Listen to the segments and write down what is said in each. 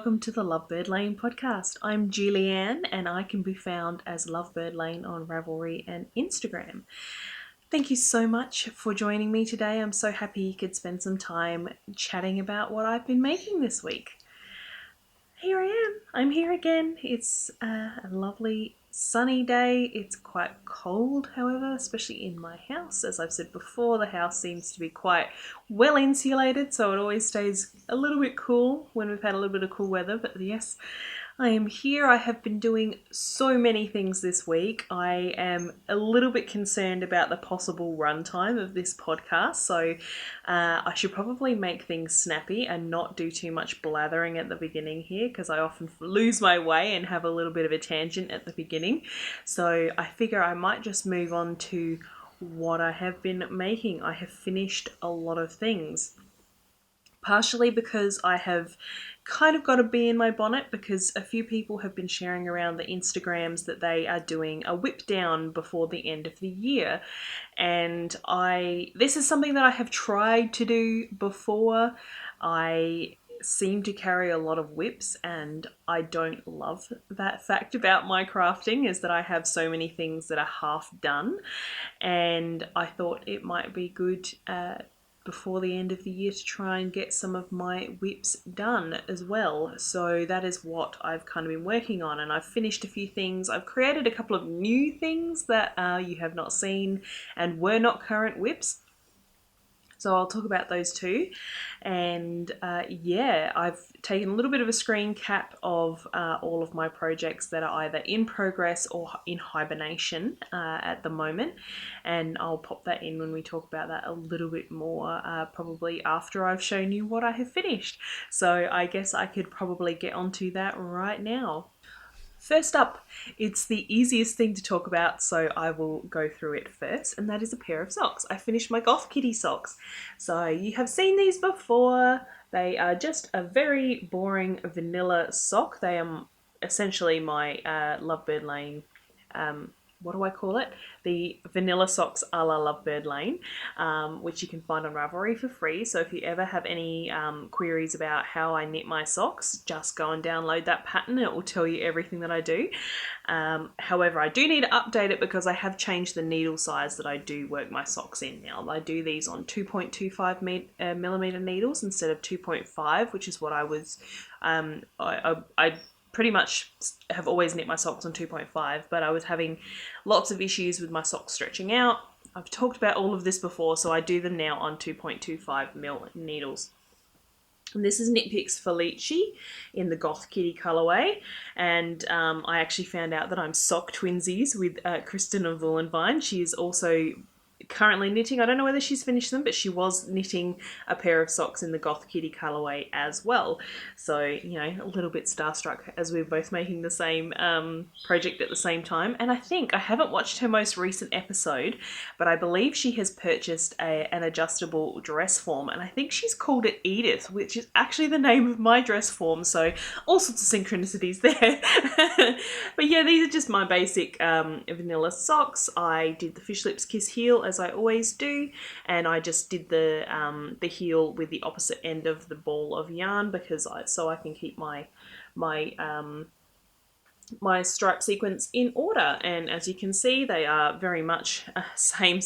welcome to the Lovebird Lane podcast. I'm Julianne and I can be found as Lovebird Lane on Ravelry and Instagram. Thank you so much for joining me today. I'm so happy you could spend some time chatting about what I've been making this week. Here I am. I'm here again. It's a lovely sunny day. It's quite cold, however, especially in my house. As I've said before, the house seems to be quite well insulated, so it always stays a little bit cool when we've had a little bit of cool weather. But yes, I am here. I have been doing so many things this week. I am a little bit concerned about the possible runtime of this podcast, so I should probably make things snappy and not do too much blathering at the beginning here, because I often lose my way and have a little bit of a tangent at the beginning. So I figure I might just move on to what I have been making. I have finished a lot of things. Partially because I have kind of got a bee in my bonnet, because a few people have been sharing around the Instagrams that they are doing a whip down before the end of the year. And this is something that I have tried to do before. I seem to carry a lot of whips, and I don't love that fact about my crafting, is that I have so many things that are half done. And I thought it might be good before the end of the year to try and get some of my whips done as well. So that is what I've kind of been working on, and I've finished a few things. I've created a couple of new things that you have not seen and were not current whips. So I'll talk about those too. And I've taken a little bit of a screen cap of all of my projects that are either in progress or in hibernation at the moment. And I'll pop that in when we talk about that a little bit more, probably after I've shown you what I have finished. So I guess I could probably get onto that right now. First up, it's the easiest thing to talk about, so I will go through it first, and that is a pair of socks. I finished my Goth kitty socks. So you have seen these before. They are just a very boring vanilla sock. They are essentially my Lovebird Lane, what do I call it? The vanilla socks a la Lovebird Lane, which you can find on Ravelry for free. So if you ever have any queries about how I knit my socks, just go and download that pattern. It will tell you everything that I do. However, I do need to update it because I have changed the needle size that I do work my socks in now. I do these on 2.25 millimeter needles instead of 2.5, which is what I was, I pretty much have always knit my socks on 2.5, but I was having lots of issues with my socks stretching out. I've talked about all of this before, so I do them now on 2.25 mil needles. And this is Knit Picks Felici in the Goth Kitty colourway, and I actually found out that I'm sock twinsies with Kristin of Vine. She is also currently knitting. I don't know whether she's finished them, but she was knitting a pair of socks in the Goth Kitty colourway as well. So, you know, a little bit starstruck as we're both making the same project at the same time. And I think, I haven't watched her most recent episode, but I believe she has purchased an adjustable dress form, and I think she's called it Edith, which is actually the name of my dress form. So all sorts of synchronicities there. But yeah, these are just my basic vanilla socks. I did the Fish Lips Kiss heel as I always do, and I just did the heel with the opposite end of the ball of yarn because so I can keep my stripe sequence in order. And as you can see, they are very much same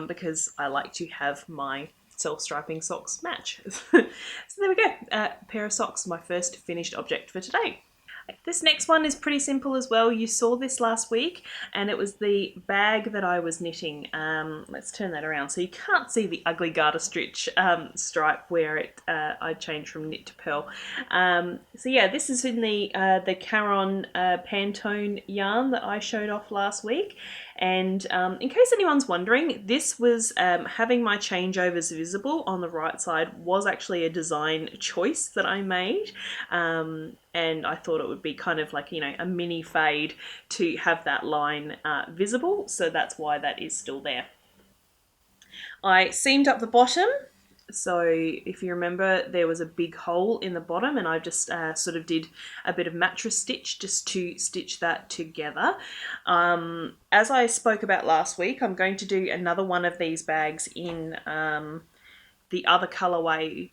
because I like to have my self-striping socks match. So there we go, a pair of socks, my first finished object for today. This next one is pretty simple as well. You saw this last week, and it was the bag that I was knitting. Let's turn that around so you can't see the ugly garter stitch stripe where I changed from knit to purl. So yeah, this is in the Caron Pantone yarn that I showed off last week. And in case anyone's wondering, this was having my changeovers visible on the right side was actually a design choice that I made. And I thought it would be kind of like, you know, a mini fade to have that line visible. So that's why that is still there. I seamed up the bottom. So if you remember, there was a big hole in the bottom, and I just sort of did a bit of mattress stitch just to stitch that together. As I spoke about last week, I'm going to do another one of these bags in the other colorway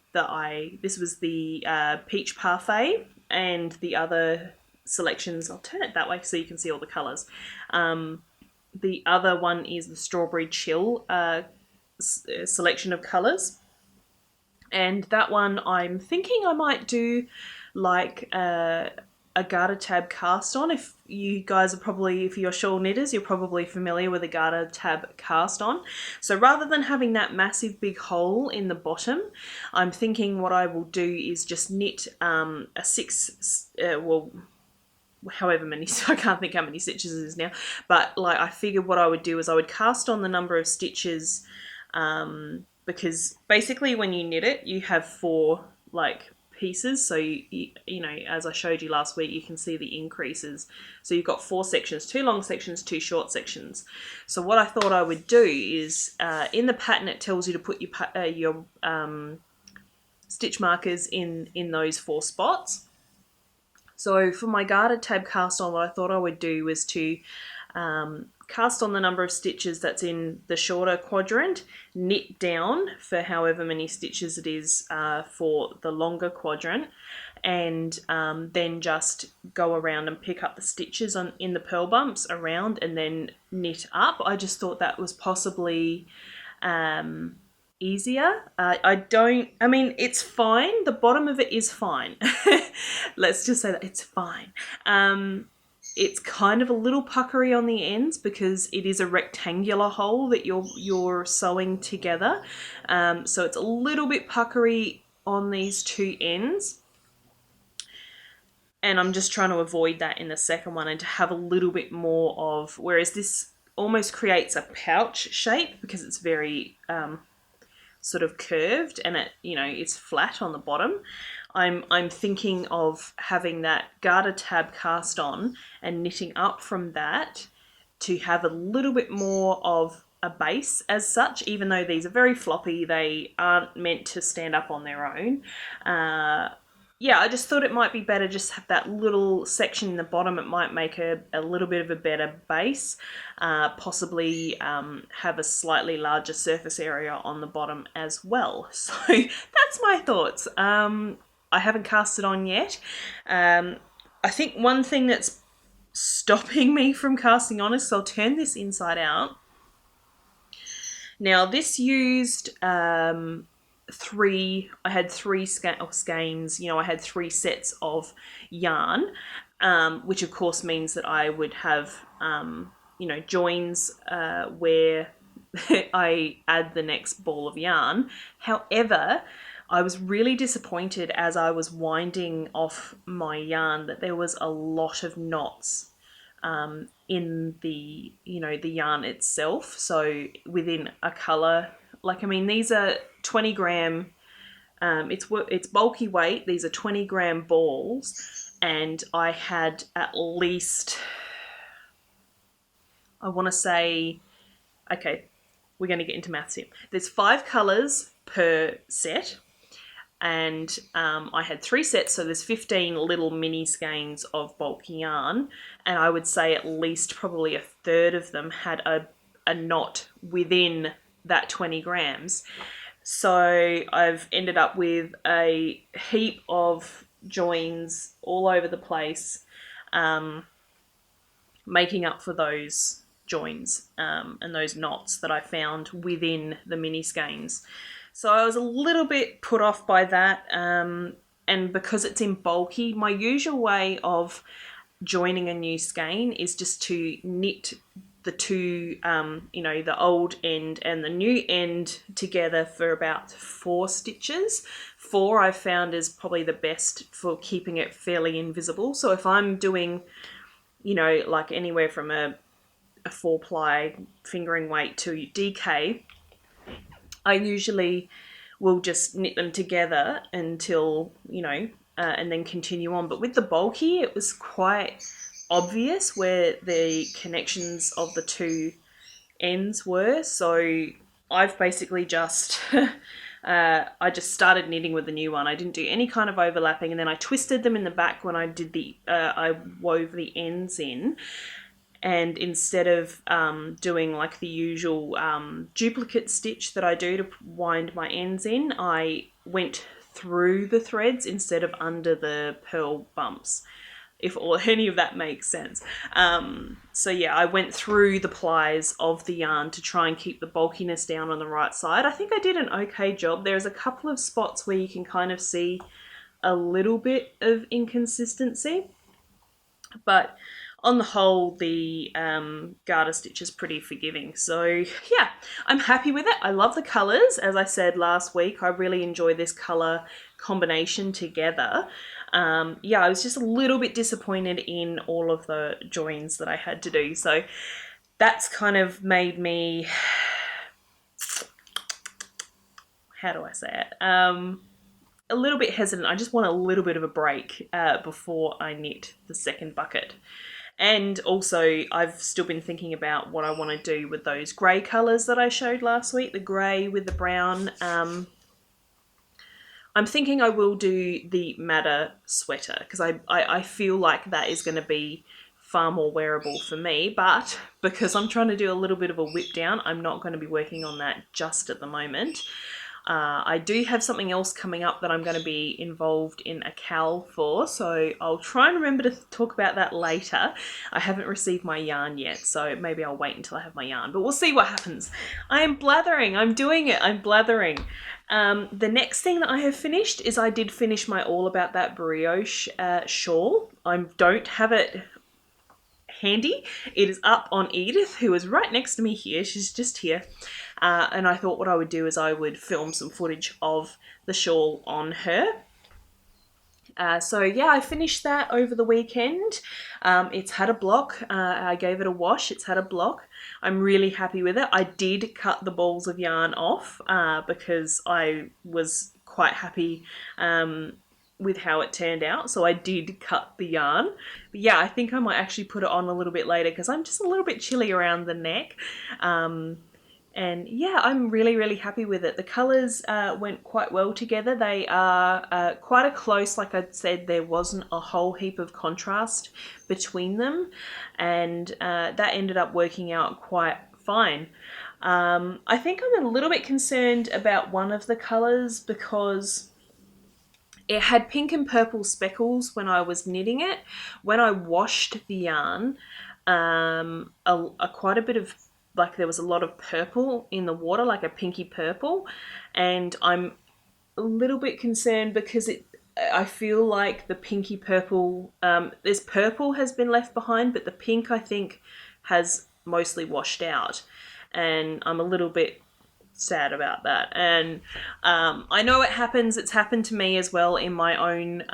this was the Peach Parfait, and the other selections, I'll turn it that way so you can see all the colors. The other one is the Strawberry Chill selection of colors. And that one I'm thinking I might do like a garter tab cast on. If you guys are probably, if you're shawl knitters, you're probably familiar with a garter tab cast on. So rather than having that massive big hole in the bottom, I'm thinking what I will do is just knit a however many, I can't think how many stitches it is now, but like I figured what I would do is I would cast on the number of stitches, because basically when you knit it, you have 4 like pieces. So you know, as I showed you last week, you can see the increases. So you've got 4 sections, 2 long sections, 2 short sections. So what I thought I would do is, in the pattern it tells you to put your stitch markers in those 4 spots. So for my garter tab cast on, what I thought I would do was to cast on the number of stitches that's in the shorter quadrant, knit down for however many stitches it is for the longer quadrant, and then just go around and pick up the stitches in the purl bumps around and then knit up. I just thought that was possibly easier. I mean, it's fine. The bottom of it is fine. Let's just say that it's fine. It's kind of a little puckery on the ends because it is a rectangular hole that you're sewing together. So it's a little bit puckery on these 2 ends. And I'm just trying to avoid that in the second one and to have a little bit more of, whereas this almost creates a pouch shape because it's very sort of curved and it's flat on the bottom. I'm thinking of having that garter tab cast on and knitting up from that to have a little bit more of a base as such, even though these are very floppy, they aren't meant to stand up on their own. I just thought it might be better just have that little section in the bottom. It might make a little bit of a better base, possibly have a slightly larger surface area on the bottom as well. So that's my thoughts. I haven't cast it on yet. I think one thing that's stopping me from casting on is, so I'll turn this inside out. Now this used I had 3 skeins, I had 3 sets of yarn, which of course means that I would have, joins where I add the next ball of yarn. However, I was really disappointed as I was winding off my yarn that there was a lot of knots in the yarn itself. So within a colour, these are 20 gram, it's bulky weight. These are 20 gram balls, and I had at least, I want to say, okay, we're going to get into maths here. There's 5 colours per set, and I had 3 sets, so there's 15 little mini skeins of bulky yarn, and I would say at least probably a third of them had a knot within that 20 grams. So I've ended up with a heap of joins all over the place, making up for those joins and those knots that I found within the mini skeins. So I was a little bit put off by that, and because it's in bulky, my usual way of joining a new skein is just to knit the 2, the old end and the new end together for about 4 stitches. 4 I've found is probably the best for keeping it fairly invisible. So if I'm doing, like anywhere from a 4-ply fingering weight to DK, I usually will just knit them together until, and then continue on. But with the bulky, it was quite obvious where the connections of the 2 ends were. So I've basically just, I just started knitting with the new one. I didn't do any kind of overlapping, and then I twisted them in the back when I did I wove the ends in. And instead of doing like the usual duplicate stitch that I do to wind my ends in, I went through the threads instead of under the purl bumps, if any of that makes sense. So yeah, I went through the plies of the yarn to try and keep the bulkiness down on the right side. I think I did an okay job. There's a couple of spots where you can kind of see a little bit of inconsistency, but on the whole, the garter stitch is pretty forgiving. So yeah, I'm happy with it. I love the colours. As I said last week, I really enjoy this colour combination together. Yeah, I was just a little bit disappointed in all of the joins that I had to do. So that's kind of made me, how do I say it? A little bit hesitant. I just want a little bit of a break before I knit the second bucket. And also, I've still been thinking about what I want to do with those grey colours that I showed last week, the grey with the brown. I'm thinking I will do the madder sweater, because I feel like that is going to be far more wearable for me, but because I'm trying to do a little bit of a whip down, I'm not going to be working on that just at the moment. I do have something else coming up that I'm going to be involved in a cowl for, so I'll try and remember to talk about that later. I haven't received my yarn yet, so maybe I'll wait until I have my yarn, but we'll see what happens. I am blathering. I'm doing it. I'm blathering. The next thing that I have finished is I did finish my All About That Brioche shawl. I don't have it handy. It is up on Edith, who is right next to me here. She's just here. And I thought what I would do is I would film some footage of the shawl on her. So yeah, I finished that over the weekend. It's had a block. I gave it a wash. It's had a block. I'm really happy with it. I did cut the balls of yarn off because I was quite happy with how it turned out. So I did cut the yarn. But yeah, I think I might actually put it on a little bit later because I'm just a little bit chilly around the neck. And yeah, I'm really, really happy with it. The colours went quite well together. They are quite a close, like I said, there wasn't a whole heap of contrast between them. And that ended up working out quite fine. I think I'm a little bit concerned about one of the colours because it had pink and purple speckles when I was knitting it. When I washed the yarn, quite a bit of, like, there was a lot of purple in the water, like a pinky purple, and I'm a little bit concerned because I feel like the pinky purple, there's purple has been left behind, but the pink I think has mostly washed out, and I'm a little bit sad about that. And I know it happens. It's happened to me as well in my own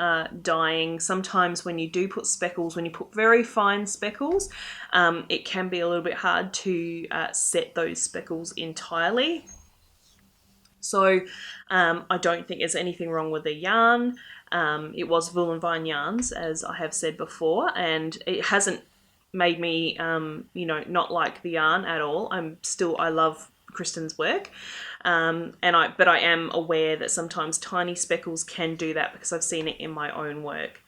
dyeing. Sometimes when you do put speckles, when you put very fine speckles, it can be a little bit hard to set those speckles entirely. So I don't think there's anything wrong with the yarn. It was Wool and Vine yarns, as I have said before, and it hasn't made me not like the yarn at all. I love Kristin's work, but I am aware that sometimes tiny speckles can do that because I've seen it in my own work.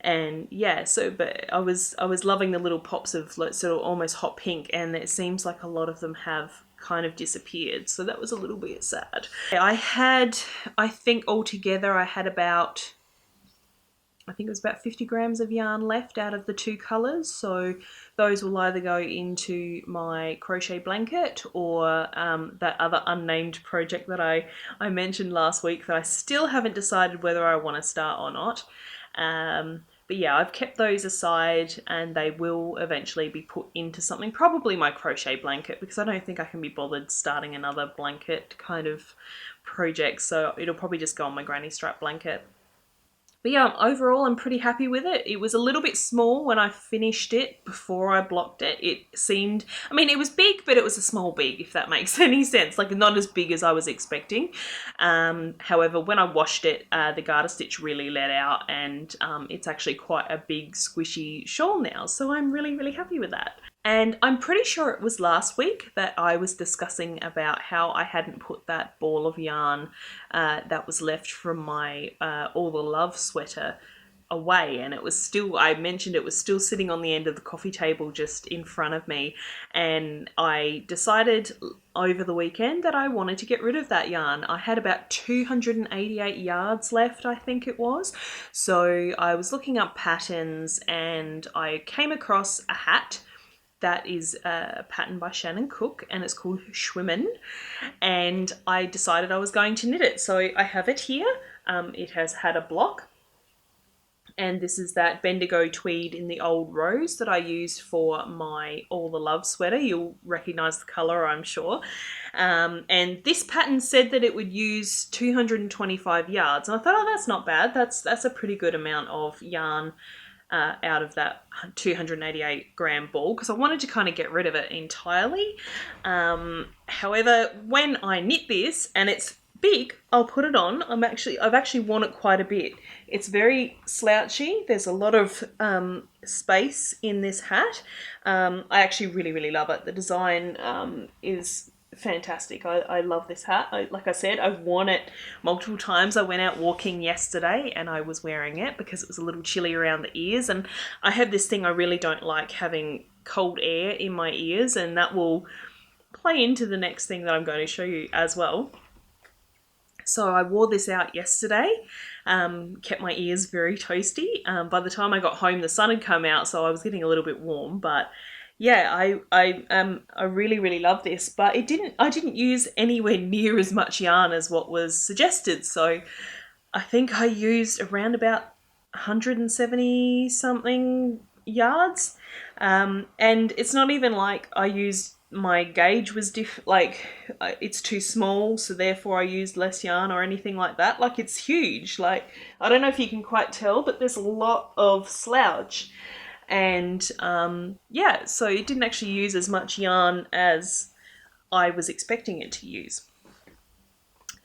And yeah, but I was loving the little pops of sort of almost hot pink, and it seems like a lot of them have kind of disappeared, so that was a little bit sad. I think altogether I had about, I think it was about 50 grams of yarn left out of the two colours, so those will either go into my crochet blanket or that other unnamed project that I mentioned last week that I still haven't decided whether I want to start or not. But yeah, I've kept those aside and they will eventually be put into something, probably my crochet blanket, because I don't think I can be bothered starting another blanket kind of project, so it'll probably just go on my granny strap blanket. But yeah, overall, I'm pretty happy with it. It was a little bit small when I finished it before I blocked it. It seemed, I mean, it was big, but it was a small big, if that makes any sense. Like, not as big as I was expecting. However, when I washed it, the garter stitch really let out, and it's actually quite a big, squishy shawl now. So I'm really, really happy with that. And I'm pretty sure it was last week that I was discussing about how I hadn't put that ball of yarn that was left from my All the Love sweater away, and it was still, I mentioned it was still sitting on the end of the coffee table just in front of me, and I decided over the weekend that I wanted to get rid of that yarn. I had about 288 yards left, I think it was. So I was looking up patterns and I came across a hat that is a pattern by Shannon Cook, and it's called Schwimmen, and I decided I was going to knit it. So I have it here. It has had a block, and this is that Bendigo tweed in the old rose that I used for my All the Love sweater. You'll recognise the colour, I'm sure. And this pattern said that it would use 225 yards, and I thought, oh, that's not bad. That's a pretty good amount of yarn out of that 288 gram ball, because I wanted to kind of get rid of it entirely. However, when I knit this and it's big, I'll put it on. I've actually worn it quite a bit. It's very slouchy. There's a lot of space in this hat. I actually really love it. The design is fantastic. I love this hat. Like I said, I've worn it multiple times. I went out walking yesterday and I was wearing it because it was a little chilly around the ears, and I have this thing, I really don't like having cold air in my ears, and that will play into the next thing that I'm going to show you as well. So I wore this out yesterday, kept my ears very toasty. By the time I got home, the sun had come out, so I was getting a little bit warm, but yeah, I really love this, but I didn't use anywhere near as much yarn as what was suggested. So I think I used around about 170 something yards, and it's not even like I used, my gauge was it's too small, so therefore I used less yarn or anything like that. Like, it's huge. Like, I don't know if you can quite tell, but there's a lot of slouch. And yeah, so it didn't actually use as much yarn as I was expecting it to use.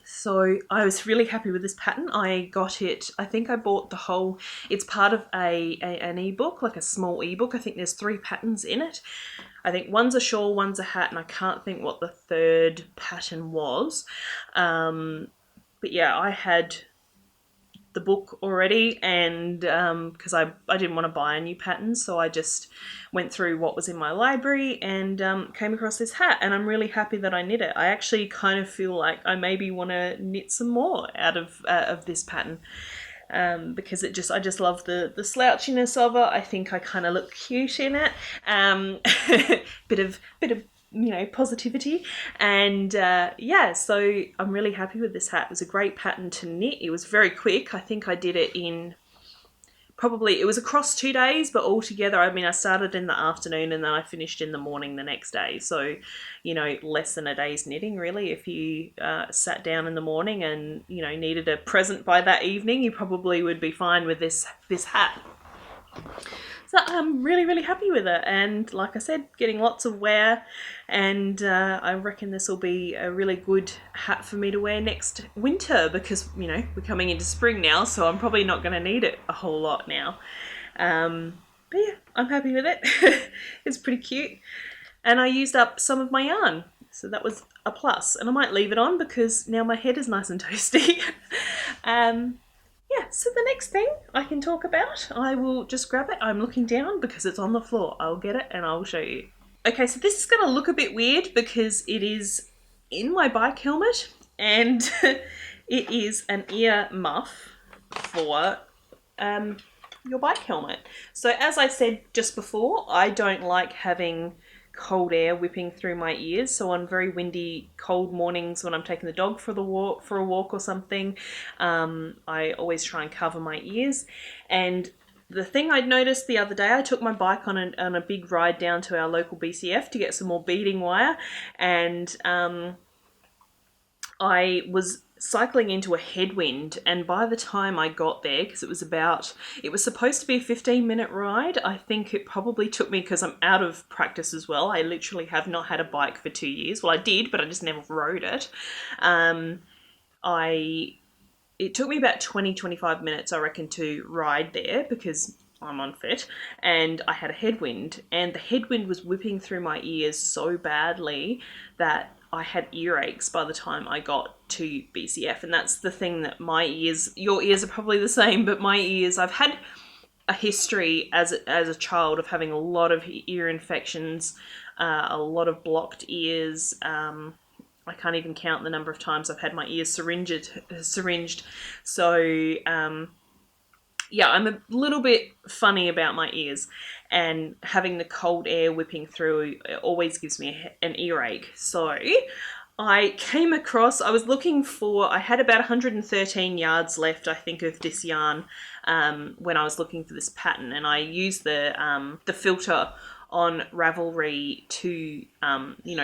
So I was really happy with this pattern. I got it, I think I bought the whole, it's part of an ebook, like a small ebook. I think there's 3 patterns in it. I think one's a shawl, one's a hat, and I can't think what the third pattern was. But yeah, I had the book already, and because I didn't want to buy a new pattern, so I just went through what was in my library and came across this hat, and I'm really happy that I knit it. I actually kind of feel like I maybe want to knit some more out of this pattern, because I just love the slouchiness of it. I think I kind of look cute in it. bit of positivity, and yeah, so I'm really happy with this hat. It was a great pattern to knit. It was very quick. I think I did it in it was across 2 days, but altogether, I started in the afternoon and then I finished in the morning the next day. So, less than a day's knitting, really. If you sat down in the morning and, needed a present by that evening, you probably would be fine with this hat. So I'm really happy with it, and like I said, getting lots of wear, and I reckon this will be a really good hat for me to wear next winter, because we're coming into spring now, so I'm probably not going to need it a whole lot now. But yeah, I'm happy with it. It's pretty cute, and I used up some of my yarn, so that was a plus, and I might leave it on because now my head is nice and toasty. Yeah, so the next thing I can talk about, I will just grab it. I'm looking down because it's on the floor. I'll get it and I'll show you. Okay, so this is going to look a bit weird because it is in my bike helmet, and it is an ear muff for your bike helmet. So as I said just before, I don't like having cold air whipping through my ears, so on very windy, cold mornings when I'm taking the dog for a walk or something, I always try and cover my ears. And the thing I'd noticed the other day, I took my bike on a big ride down to our local BCF to get some more beading wire, and I was cycling into a headwind, and by the time I got there, because it was supposed to be a 15-minute ride, I think it probably took me, because I'm out of practice as well, I literally have not had a bike for 2 years. Well, I did, but I just never rode it. It took me about 20-25 minutes, I reckon, to ride there, because I'm unfit, and I had a headwind, and the headwind was whipping through my ears so badly that I had earaches by the time I got to BCF. And that's the thing, that my ears, your ears are probably the same, but my ears, I've had a history as a child of having a lot of ear infections, a lot of blocked ears. I can't even count the number of times I've had my ears syringed. So, yeah, I'm a little bit funny about my ears, and having the cold air whipping through always gives me an earache. So I came across, I was looking for, I had about 113 yards left, I think, of this yarn when I was looking for this pattern, and I used the filter on Ravelry to,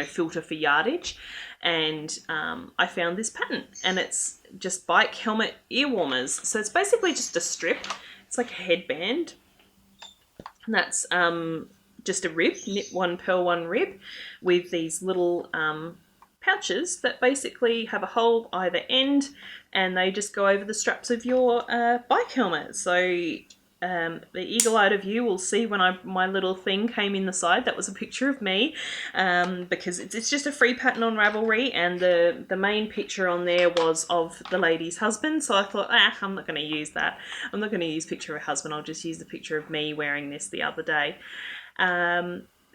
filter for yardage, and I found this pattern, and it's just bike helmet ear warmers. So it's basically just a strip. It's like a headband, and that's just a rib, knit one, purl one rib, with these little pouches that basically have a hole either end, and they just go over the straps of your bike helmet. So the eagle-eyed of you will see when my little thing came in the side, that was a picture of me, because it's just a free pattern on Ravelry, and the main picture on there was of the lady's husband. So I thought, I'm not going to use that. I'm not going to use picture of her husband. I'll just use the picture of me wearing this the other day.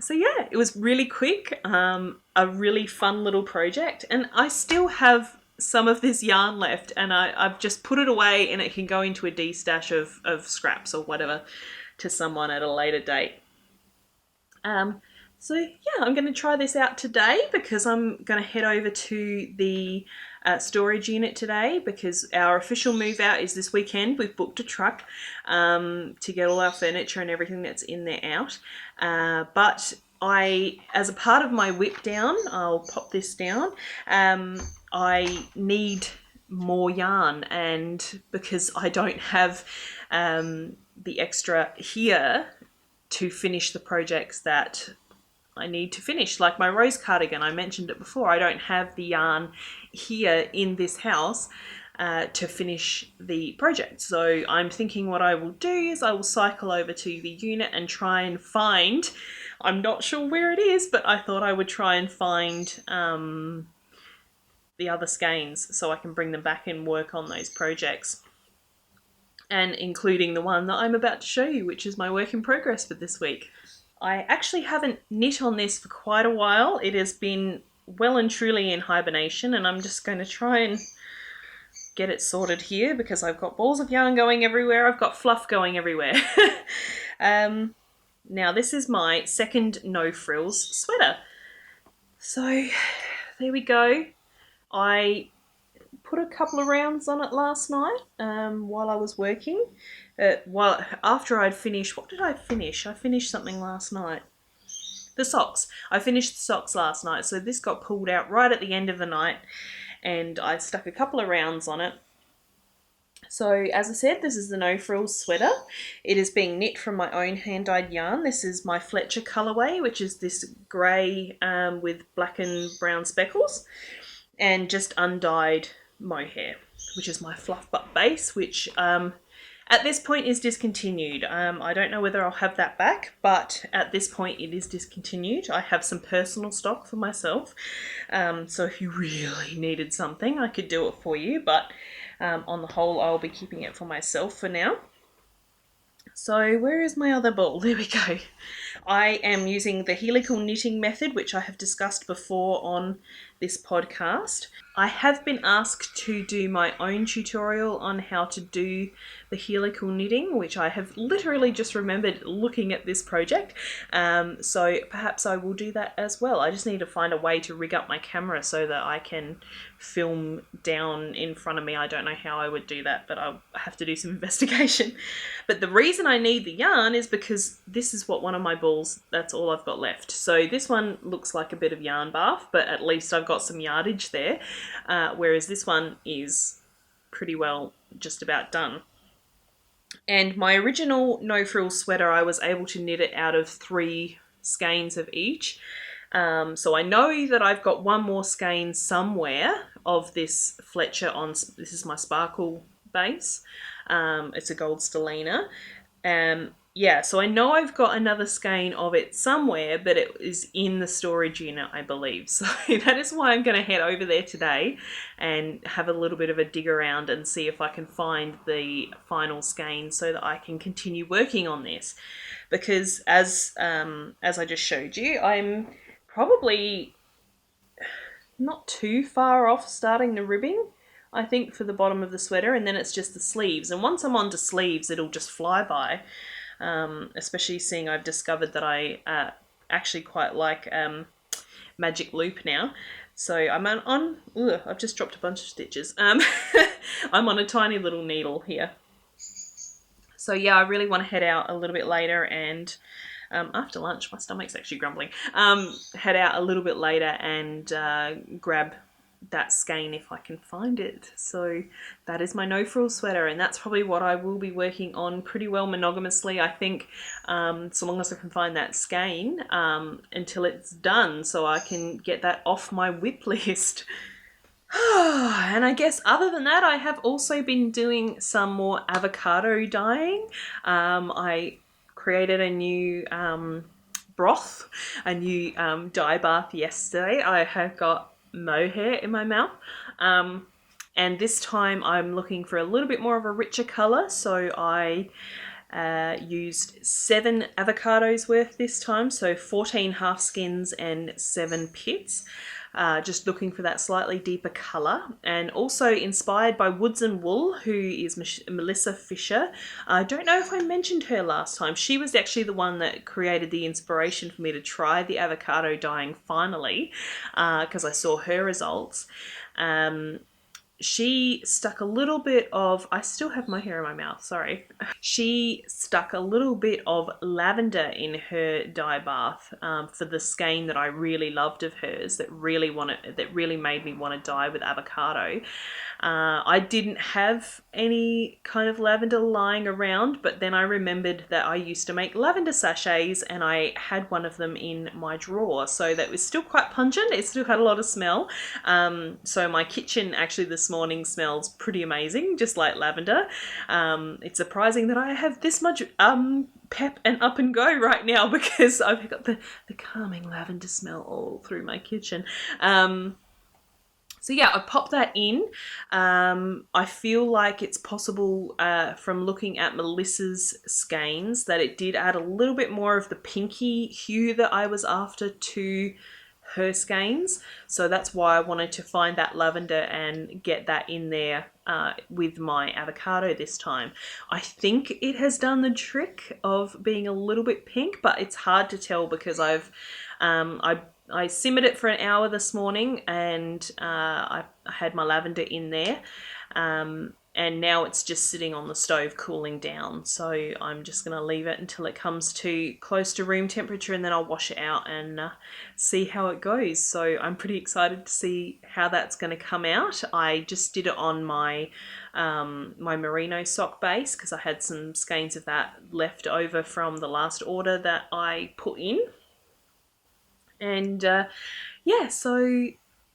So yeah, it was really quick, a really fun little project, and I still have some of this yarn left, and I've just put it away, and it can go into a de-stash of scraps or whatever to someone at a later date. So yeah, I'm going to try this out today, because I'm going to head over to the storage unit today, because our official move out is this weekend. We've booked a truck to get all our furniture and everything that's in there out. But as a part of my whip down, I'll pop this down, I need more yarn, and because I don't have the extra here to finish the projects that I need to finish, like my rose cardigan, I mentioned it before, I don't have the yarn here in this house to finish the project. So I'm thinking what I will do is I will cycle over to the unit and try and find, I'm not sure where it is, but I thought I would try and find the other skeins so I can bring them back and work on those projects, and including the one that I'm about to show you, which is my work in progress for this week. I actually haven't knit on this for quite a while. It has been well and truly in hibernation, and I'm just going to try and get it sorted here, because I've got balls of yarn going everywhere, I've got fluff going everywhere. Now this is my second no frills sweater. So there we go. I put a couple of rounds on it last night while I was working. After I'd finished, what did I finish? I finished something last night. The socks. I finished the socks last night, so this got pulled out right at the end of the night, and I stuck a couple of rounds on it. So as I said, this is the No Frills sweater. It is being knit from my own hand-dyed yarn. This is my Fletcher colourway, which is this grey with black and brown speckles, and just undyed mohair, which is my fluff butt base, which at this point is discontinued. I don't know whether I'll have that back, but at this point it is discontinued. I have some personal stock for myself, so if you really needed something, I could do it for you, but on the whole, I'll be keeping it for myself for now. So where is my other ball? There we go. I am using the helical knitting method, which I have discussed before on this podcast. I have been asked to do my own tutorial on how to do the helical knitting, which I have literally just remembered looking at this project. So perhaps I will do that as well. I just need to find a way to rig up my camera so that I can film down in front of me. I don't know how I would do that, but I'll have to do some investigation. But the reason I need the yarn is because this is what one of my balls, that's all I've got left. So this one looks like a bit of yarn bath, but at least I've got some yardage there, whereas this one is pretty well just about done. And my original No Frills sweater, I was able to knit it out of 3 skeins of each. So I know that I've got one more skein somewhere of this Fletcher on, this is my sparkle base. It's a gold stellina. yeah, so I know I've got another skein of it somewhere, but it is in the storage unit, I believe. So that is why I'm going to head over there today and have a little bit of a dig around and see if I can find the final skein so that I can continue working on this. Because as I just showed you, I'm probably not too far off starting the ribbing, I think, for the bottom of the sweater, and then it's just the sleeves. And once I'm onto sleeves, it'll just fly by. Especially seeing I've discovered that I actually quite like magic loop now. So I'm on I've just dropped a bunch of stitches. I'm on a tiny little needle here. So yeah, I really want to head out a little bit later and after lunch, my stomach's actually grumbling, head out a little bit later and grab that skein if I can find it. So that is my no frills sweater, and that's probably what I will be working on pretty well monogamously, I think, so long as I can find that skein until it's done, so I can get that off my whip list. And I guess other than that, I have also been doing some more avocado dyeing. I created a new broth, a new dye bath yesterday. I have got mohair in my mouth. And this time I'm looking for a little bit more of a richer colour, so I used 7 avocados worth this time, so 14 half skins and 7 pits. Just looking for that slightly deeper colour, and also inspired by Woods and Wool, who is Melissa Fisher. I don't know if I mentioned her last time. She was actually the one that created the inspiration for me to try the avocado dyeing finally, because I saw her results. She stuck a little bit of, I still have my hair in my mouth, sorry. She stuck a little bit of lavender in her dye bath for the skein that I really loved of hers, that really made me want to dye with avocado. I didn't have any kind of lavender lying around, but then I remembered that I used to make lavender sachets and I had one of them in my drawer, so that was still quite pungent. It still had a lot of smell. So my kitchen actually this morning smells pretty amazing, just like lavender. It's surprising that I have this much pep and up and go right now, because I've got the calming lavender smell all through my kitchen. So yeah, I popped that in. I feel like it's possible from looking at Melissa's skeins that it did add a little bit more of the pinky hue that I was after to her skeins. So that's why I wanted to find that lavender and get that in there with my avocado this time. I think it has done the trick of being a little bit pink, but it's hard to tell because I simmered it for an hour this morning, and I had my lavender in there, and now it's just sitting on the stove cooling down. So I'm just going to leave it until it comes to close to room temperature, and then I'll wash it out and see how it goes. So I'm pretty excited to see how that's going to come out. I just did it on my my merino sock base because I had some skeins of that left over from the last order that I put in. And yeah, so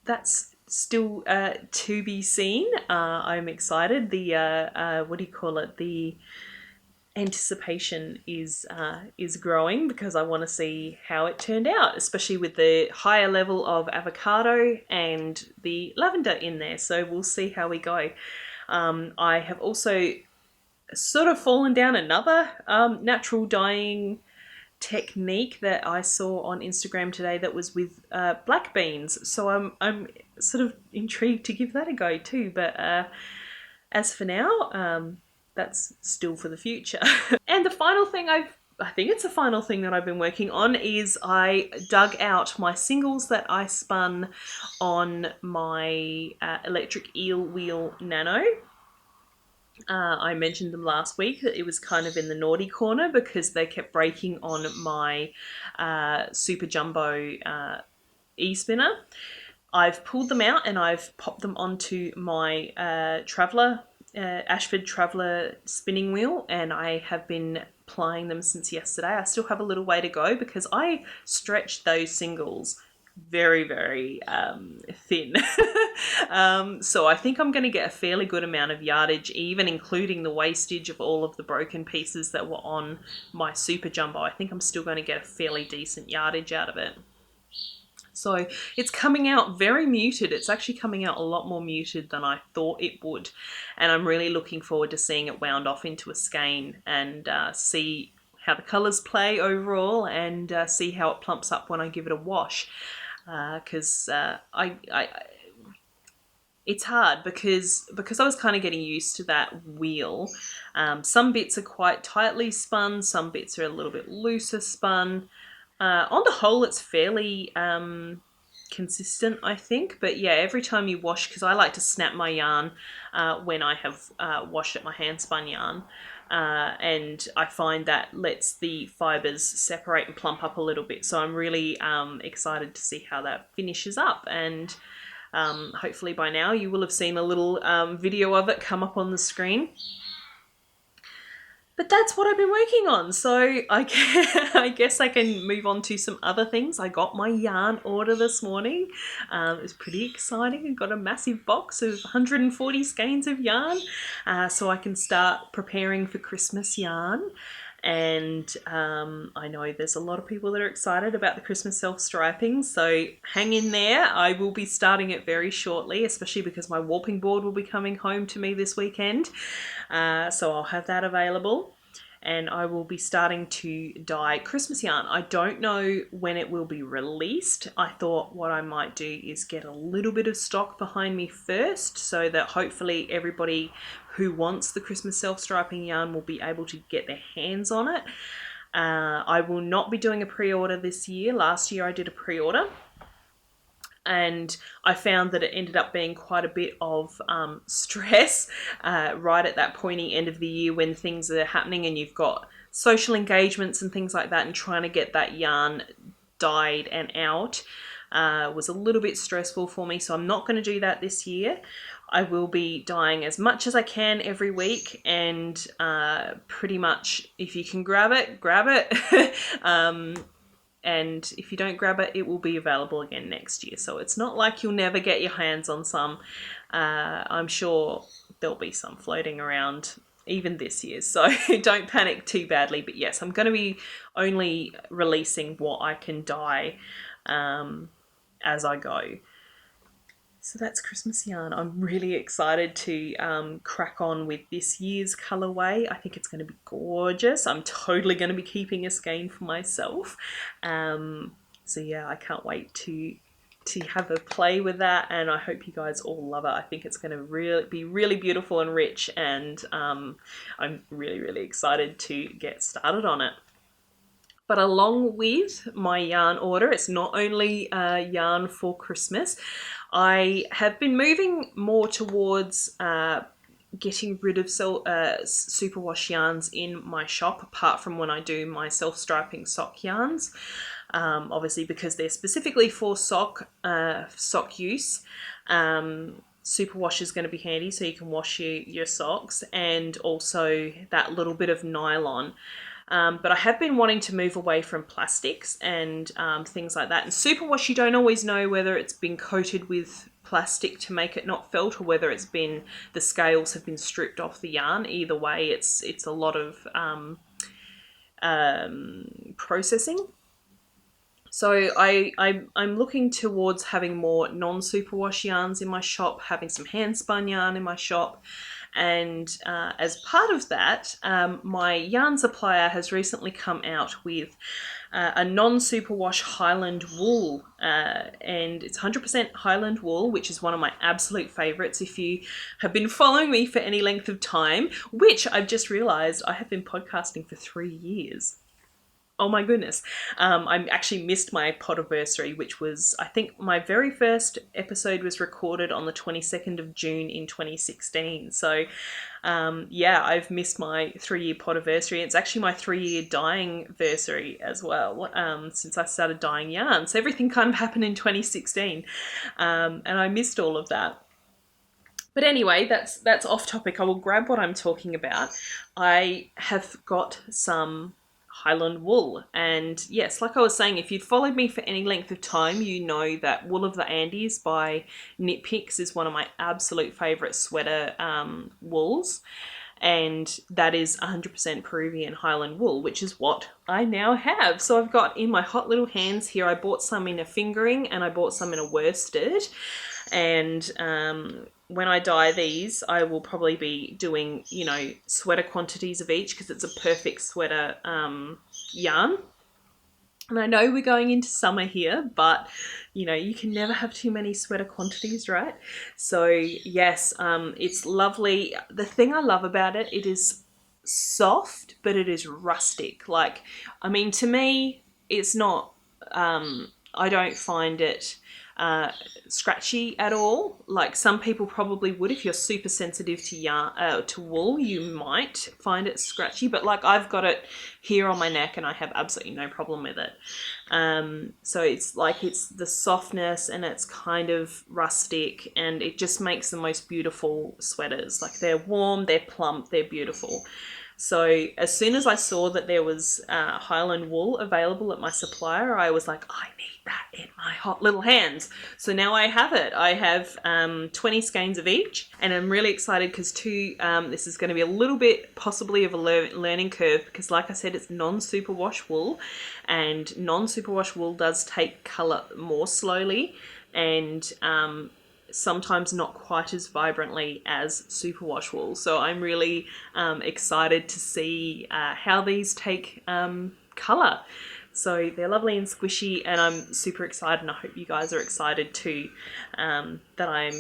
that's still to be seen. I'm excited. The what do you call it? The anticipation is growing because I want to see how it turned out, especially with the higher level of avocado and the lavender in there. So we'll see how we go. I have also sort of fallen down another natural dyeing technique that I saw on Instagram today that was with black beans. So I'm sort of intrigued to give that a go too. But as for now, that's still for the future. And the final thing I think it's the final thing that I've been working on is I dug out my singles that I spun on my electric eel wheel nano. I mentioned them last week, that it was kind of in the naughty corner because they kept breaking on my Super Jumbo e-spinner. I've pulled them out and I've popped them onto my Traveller, Ashford Traveller spinning wheel, and I have been plying them since yesterday. I still have a little way to go because I stretched those singles very, very thin. So I think I'm going to get a fairly good amount of yardage, even including the wastage of all of the broken pieces that were on my super jumbo. I think I'm still going to get a fairly decent yardage out of it. So it's coming out very muted. It's actually coming out a lot more muted than I thought it would. And I'm really looking forward to seeing it wound off into a skein and see how the colours play overall, and see how it plumps up when I give it a wash. Because it's hard because I was kind of getting used to that wheel. Some bits are quite tightly spun, some bits are a little bit looser spun. On the whole, it's fairly consistent, I think. But yeah, every time you wash, because I like to snap my yarn when I have washed it, my hand spun yarn. And I find that lets the fibres separate and plump up a little bit. So I'm really excited to see how that finishes up. And hopefully by now you will have seen a little video of it come up on the screen. But that's what I've been working on. So I guess I can move on to some other things. I got my yarn order this morning. It was pretty exciting. I got a massive box of 140 skeins of yarn, so I can start preparing for Christmas yarn. And I know there's a lot of people that are excited about the Christmas self-striping, so hang in there. I will be starting it very shortly, especially because my warping board will be coming home to me this weekend, so I'll have that available. And I will be starting to dye Christmas yarn. I don't know when it will be released. I thought what I might do is get a little bit of stock behind me first, so that hopefully everybody who wants the Christmas self-striping yarn will be able to get their hands on it. I will not be doing a pre-order this year. Last year I did a pre-order, and I found that it ended up being quite a bit of stress right at that pointy end of the year when things are happening and you've got social engagements and things like that, and trying to get that yarn dyed and out was a little bit stressful for me. So I'm not going to do that this year. I will be dyeing as much as I can every week, and pretty much if you can grab it, grab it. And if you don't grab it, it will be available again next year. So it's not like you'll never get your hands on some. I'm sure there'll be some floating around even this year. So don't panic too badly. But yes, I'm going to be only releasing what I can dye as I go. So that's Christmas yarn. I'm really excited to crack on with this year's colourway. I think it's going to be gorgeous. I'm totally going to be keeping a skein for myself. So yeah, I can't wait to have a play with that, and I hope you guys all love it. I think it's going to be really beautiful and rich, and I'm really, really excited to get started on it. But along with my yarn order, it's not only yarn for Christmas. I have been moving more towards getting rid of superwash yarns in my shop, apart from when I do my self-striping sock yarns. Obviously, because they're specifically for sock use. Superwash is going to be handy, so you can wash your socks, and also that little bit of nylon. But I have been wanting to move away from plastics and things like that. And superwash, you don't always know whether it's been coated with plastic to make it not felt, or whether it's been, the scales have been stripped off the yarn. Either way, it's a lot of processing. So I'm looking towards having more non-superwash yarns in my shop, having some hand spun yarn in my shop. And as part of that, my yarn supplier has recently come out with a non-superwash Highland wool, and it's 100% Highland wool, which is one of my absolute favourites. If you have been following me for any length of time, which I've just realised I have been podcasting for 3 years. Oh my goodness. I actually missed my podiversary, which was, I think my very first episode was recorded on the 22nd of June in 2016. So yeah, I've missed my 3-year podiversary. It's actually my 3-year dyeing versary as well, since I started dyeing yarn. So everything kind of happened in 2016, and I missed all of that. But anyway, that's off topic. I will grab what I'm talking about. I have got some Highland wool. And yes, like I was saying, if you'd followed me for any length of time, you know that Wool of the Andes by Knit Picks is one of my absolute favourite sweater wools. And that is 100% Peruvian Highland wool, which is what I now have. So I've got in my hot little hands here, I bought some in a fingering and I bought some in a worsted. And when I dye these, I will probably be doing, you know, sweater quantities of each because it's a perfect sweater yarn. And I know we're going into summer here, but, you know, you can never have too many sweater quantities, right? So, yes, it's lovely. The thing I love about it, it is soft, but it is rustic. Like, I mean, to me, it's not, I don't find it scratchy at all. Like some people probably would. If you're super sensitive to yarn, to wool, you might find it scratchy, but like I've got it here on my neck and I have absolutely no problem with it. So it's like, it's the softness and it's kind of rustic and it just makes the most beautiful sweaters. Like they're warm, they're plump, they're beautiful. So as soon as I saw that there was Highland wool available at my supplier, I was like, I need that in my hot little hands. So now I have it. I have 20 skeins of each, and I'm really excited because this is going to be a little bit possibly of a learning curve because like I said, it's non-superwash wool, and non-superwash wool does take colour more slowly and sometimes not quite as vibrantly as superwash wool. So I'm really excited to see how these take colour. So they're lovely and squishy, and I'm super excited, and I hope you guys are excited too. That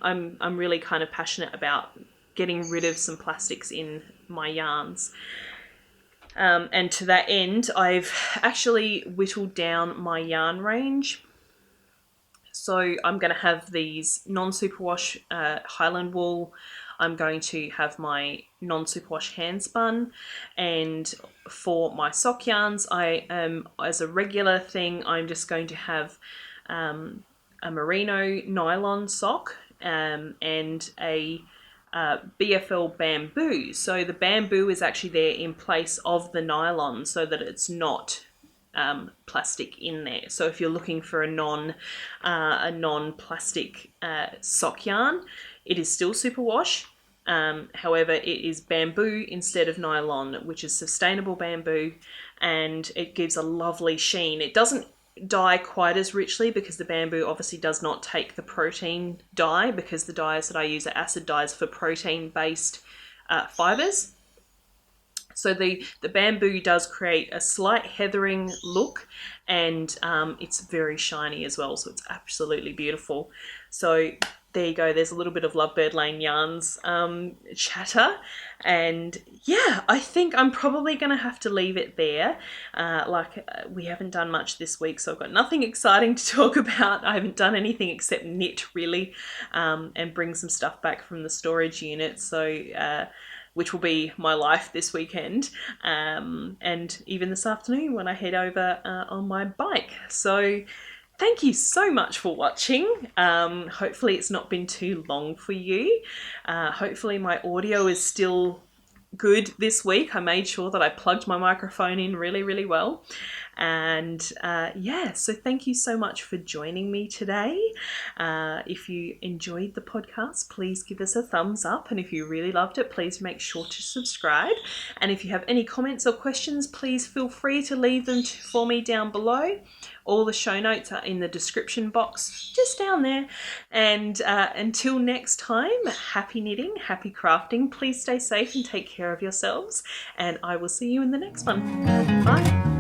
I'm really kind of passionate about getting rid of some plastics in my yarns. And to that end, I've actually whittled down my yarn range. So I'm going to have these non-superwash Highland wool. I'm going to have my non-superwash handspun, and for my sock yarns, I am, as a regular thing, I'm just going to have a merino nylon sock and a BFL bamboo. So the bamboo is actually there in place of the nylon so that it's not plastic in there. So if you're looking for a non-plastic sock yarn, it is still superwash. However, it is bamboo instead of nylon, which is sustainable bamboo, and it gives a lovely sheen. It doesn't dye quite as richly because the bamboo obviously does not take the protein dye, because the dyes that I use are acid dyes for protein-based fibres. So the bamboo does create a slight heathering look, and it's very shiny as well, so it's absolutely beautiful. So there you go, there's a little bit of Lovebird Lane Yarns chatter, and yeah, I think I'm probably going to have to leave it there. We haven't done much this week, so I've got nothing exciting to talk about. I haven't done anything except knit, really, and bring some stuff back from the storage unit, so which will be my life this weekend, and even this afternoon when I head over on my bike. So thank you so much for watching. Hopefully it's not been too long for you. Hopefully my audio is still good this week. I made sure that I plugged my microphone in really, really well. And so thank you so much for joining me today. If you enjoyed the podcast, please give us a thumbs up. And if you really loved it, please make sure to subscribe. And if you have any comments or questions, please feel free to leave them for me down below. All the show notes are in the description box just down there. And until next time, happy knitting, happy crafting. Please stay safe and take care of yourselves. And I will see you in the next one. Bye.